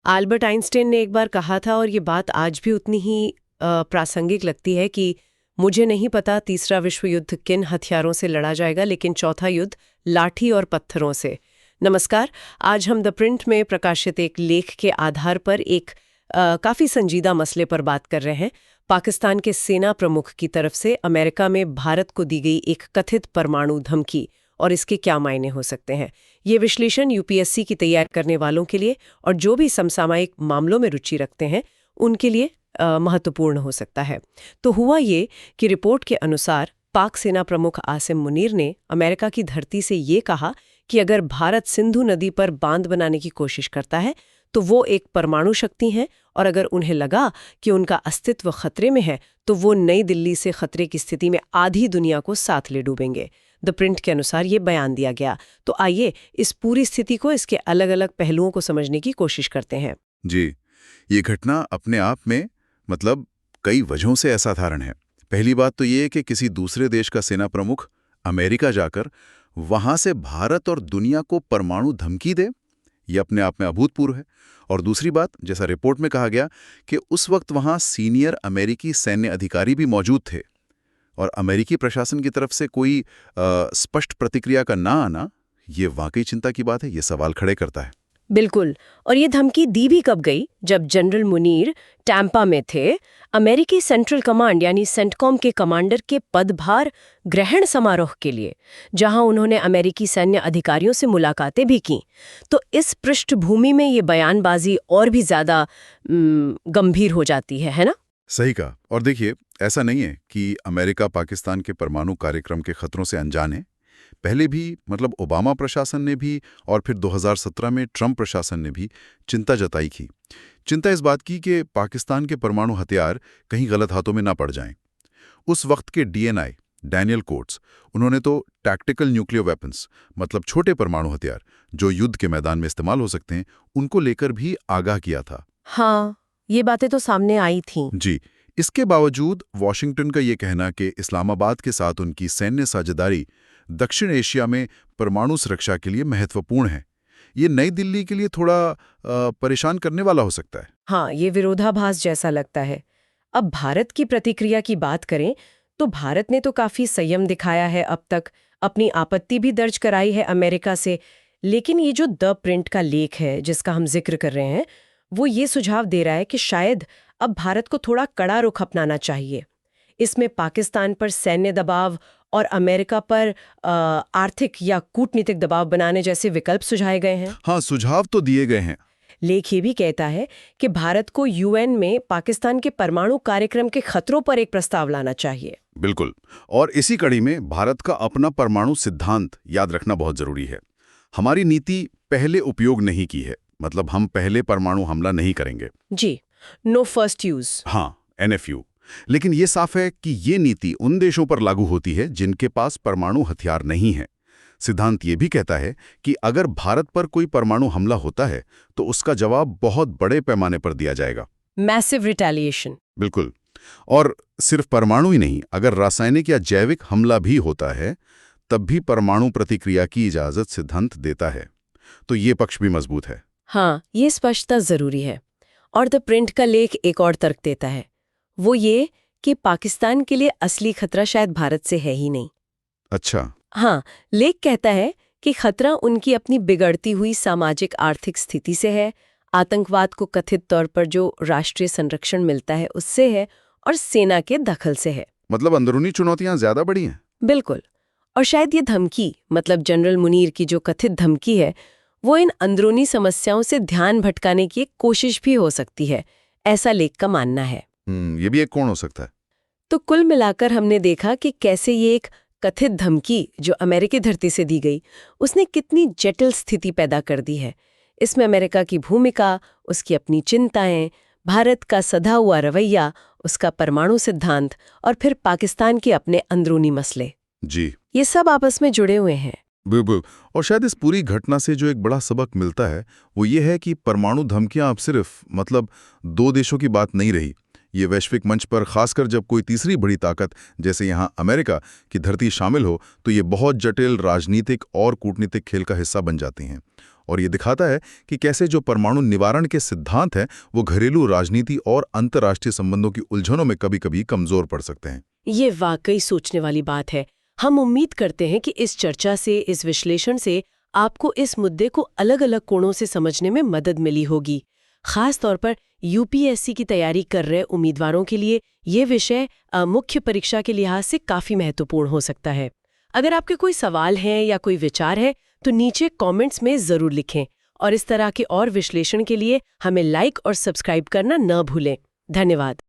Albert Einstein ने एक बार कहा था और ये बात आज भी उतनी ही प्रासंगिक लगती है कि मुझे नहीं पता तीसरा विश्व युद्ध किन हथियारों से लड़ा जाएगा, लेकिन चौथा युद्ध लाठी और पत्थरों से। नमस्कार। आज हम द प्रिंट में प्रकाशित एक लेख के आधार पर एक काफ़ी संजीदा मसले पर बात कर रहे हैं। पाकिस्तान के सेना प्रमुख की तरफ से अमेरिका में भारत को दी गई एक कथित परमाणु धमकी और इसके क्या मायने हो सकते हैं। ये विश्लेषण यूपीएससी की तैयारी करने वालों के लिए और जो भी समसामयिक मामलों में रुचि रखते हैं उनके लिए महत्वपूर्ण हो सकता है। तो हुआ ये कि रिपोर्ट के अनुसार पाक सेना प्रमुख आसिम मुनीर ने अमेरिका की धरती से ये कहा कि अगर भारत सिंधु नदी पर बांध बनाने की कोशिश करता है तो वो एक परमाणु शक्ति हैं और अगर उन्हें लगा कि उनका अस्तित्व खतरे में है तो वो नई दिल्ली से खतरे की स्थिति में आधी दुनिया को साथ ले डूबेंगे। द प्रिंट के अनुसार ये बयान दिया गया। तो आइए इस पूरी स्थिति को, इसके अलग अलग पहलुओं को समझने की कोशिश करते हैं। जी, ये घटना अपने आप में कई वजहों से असाधारण है। पहली बात तो ये है कि किसी दूसरे देश का सेना प्रमुख अमेरिका जाकर वहां से भारत और दुनिया को परमाणु धमकी दे, ये अपने आप में अभूतपूर्व है। और दूसरी बात, जैसा रिपोर्ट में कहा गया कि उस वक्त वहां सीनियर अमेरिकी सैन्य अधिकारी भी मौजूद थे और अमेरिकी प्रशासन की तरफ से कोई स्पष्ट प्रतिक्रिया का ना आना, ये वाकई चिंता की बात है। ये सवाल खड़े करता है। बिल्कुल। और ये धमकी दी भी कब गई? जब जनरल मुनीर टैंपा में थे। अमेरिकी सेंट्रल कमांड यानी सेंटकॉम के कमांडर के पदभार ग्रहण समारोह के लिए, जहां उन्होंने अमेरिकी सैन्य अधिकारियों से मुलाकातें भी की। तो इस पृष्ठभूमि में ये बयानबाजी और भी ज्यादा गंभीर हो जाती है ना? सही कहा। और देखिए, ऐसा नहीं है कि अमेरिका पाकिस्तान के परमाणु कार्यक्रम के खतरों से अनजान है। पहले भी ओबामा प्रशासन ने भी और फिर 2017 में ट्रंप प्रशासन ने भी चिंता जताई थी। चिंता इस बात की कि पाकिस्तान के परमाणु हथियार कहीं गलत हाथों में ना पड़ जाएं। उस वक्त के डीएनआई डैनियल कोट्स, उन्होंने तो टैक्टिकल न्यूक्लियर वेपन्स छोटे परमाणु हथियार जो युद्ध के मैदान में इस्तेमाल हो सकते हैं, उनको लेकर भी आगाह किया था। हाँ, ये बातें तो सामने आई थीं। जी, इसके बावजूद वॉशिंगटन का ये कहना कि इस्लामाबाद के साथ उनकी सैन्य साझेदारी दक्षिण एशिया में परमाणु सुरक्षा के लिए महत्वपूर्ण है, ये नई दिल्ली के लिए थोड़ा परेशान करने वाला हो सकता है। हाँ, ये विरोधाभास जैसा लगता है। अब भारत की प्रतिक्रिया की बात करें तो भारत ने तो काफी संयम दिखाया है अब तक, अपनी आपत्ति भी दर्ज कराई है अमेरिका से। लेकिन ये जो द प्रिंट का लेख है जिसका हम जिक्र कर रहे हैं, वो ये सुझाव दे रहा है कि शायद अब भारत को थोड़ा कड़ा रुख अपनाना चाहिए। इसमें पाकिस्तान पर सैन्य दबाव और अमेरिका पर आर्थिक या कूटनीतिक दबाव बनाने जैसे विकल्प सुझाए गए हैं। हाँ, सुझाव तो दिए गए हैं। लेख ये भी कहता है कि भारत को यूएन में पाकिस्तान के परमाणु कार्यक्रम के खतरों पर एक प्रस्ताव लाना चाहिए। बिल्कुल। और इसी कड़ी में भारत का अपना परमाणु सिद्धांत याद रखना बहुत जरूरी है। हमारी नीति पहले उपयोग नहीं की है, हम पहले परमाणु हमला नहीं करेंगे। जी, नो फर्स्ट यूज। हाँ, NFU। लेकिन ये साफ है कि ये नीति उन देशों पर लागू होती है जिनके पास परमाणु हथियार नहीं है। सिद्धांत ये भी कहता है कि अगर भारत पर कोई परमाणु हमला होता है तो उसका जवाब बहुत बड़े पैमाने पर दिया जाएगा। Massive retaliation. बिल्कुल। और सिर्फ परमाणु ही नहीं, अगर रासायनिक या जैविक हमला भी होता है तब भी परमाणु प्रतिक्रिया की इजाजत सिद्धांत देता है। तो ये पक्ष भी मजबूत है। हाँ, ये स्पष्टता जरूरी है। और द प्रिंट का लेख एक और तर्क देता है, वो ये कि पाकिस्तान के लिए असली खतरा शायद भारत से है ही नहीं। अच्छा। हाँ, लेख कहता है कि खतरा उनकी अपनी बिगड़ती हुई सामाजिक आर्थिक स्थिति से है, आतंकवाद को कथित तौर पर जो राष्ट्रीय संरक्षण मिलता है उससे है, और सेना के दखल से है। अंदरूनी चुनौतियां ज्यादा बड़ी हैं। बिल्कुल। और शायद ये धमकी, जनरल मुनीर की जो कथित धमकी है, वो इन अंदरूनी समस्याओं से ध्यान भटकाने की एक कोशिश भी हो सकती है, ऐसा लेख का मानना है। ये भी एक कोण हो सकता है। तो कुल मिलाकर हमने देखा कि कैसे ये एक कथित धमकी जो अमेरिकी धरती से दी गई, उसने कितनी जटिल स्थिति पैदा कर दी है। इसमें अमेरिका की भूमिका, उसकी अपनी चिंताएं, भारत का सधा हुआ रवैया, उसका परमाणु सिद्धांत और फिर पाकिस्तान के अपने अंदरूनी मसले, जी, ये सब आपस में जुड़े हुए हैं। बिल्कुल। और शायद इस पूरी घटना से जो एक बड़ा सबक मिलता है वो ये है कि परमाणु धमकियां अब सिर्फ दो देशों की बात नहीं रही। ये वैश्विक मंच पर, खासकर जब कोई तीसरी बड़ी ताकत जैसे यहाँ अमेरिका की धरती शामिल हो, तो ये बहुत जटिल राजनीतिक और कूटनीतिक खेल का हिस्सा बन जाती हैं। और ये दिखाता है कि कैसे जो परमाणु निवारण के सिद्धांत हैं वो घरेलू राजनीति और अंतर्राष्ट्रीय संबंधों की उलझनों में कभी-कभी कमजोर पड़ सकते हैं। ये वाकई सोचने वाली बात है। हम उम्मीद करते हैं कि इस चर्चा से, इस विश्लेषण से आपको इस मुद्दे को अलग-अलग कोणों से समझने में मदद मिली होगी। खास तौर पर यूपीएससी की तैयारी कर रहे उम्मीदवारों के लिए ये विषय मुख्य परीक्षा के लिहाज से काफी महत्वपूर्ण हो सकता है। अगर आपके कोई सवाल हैं या कोई विचार है तो नीचे कमेंट्स में जरूर लिखें और इस तरह के और विश्लेषण के लिए हमें लाइक और सब्सक्राइब करना न भूलें। धन्यवाद।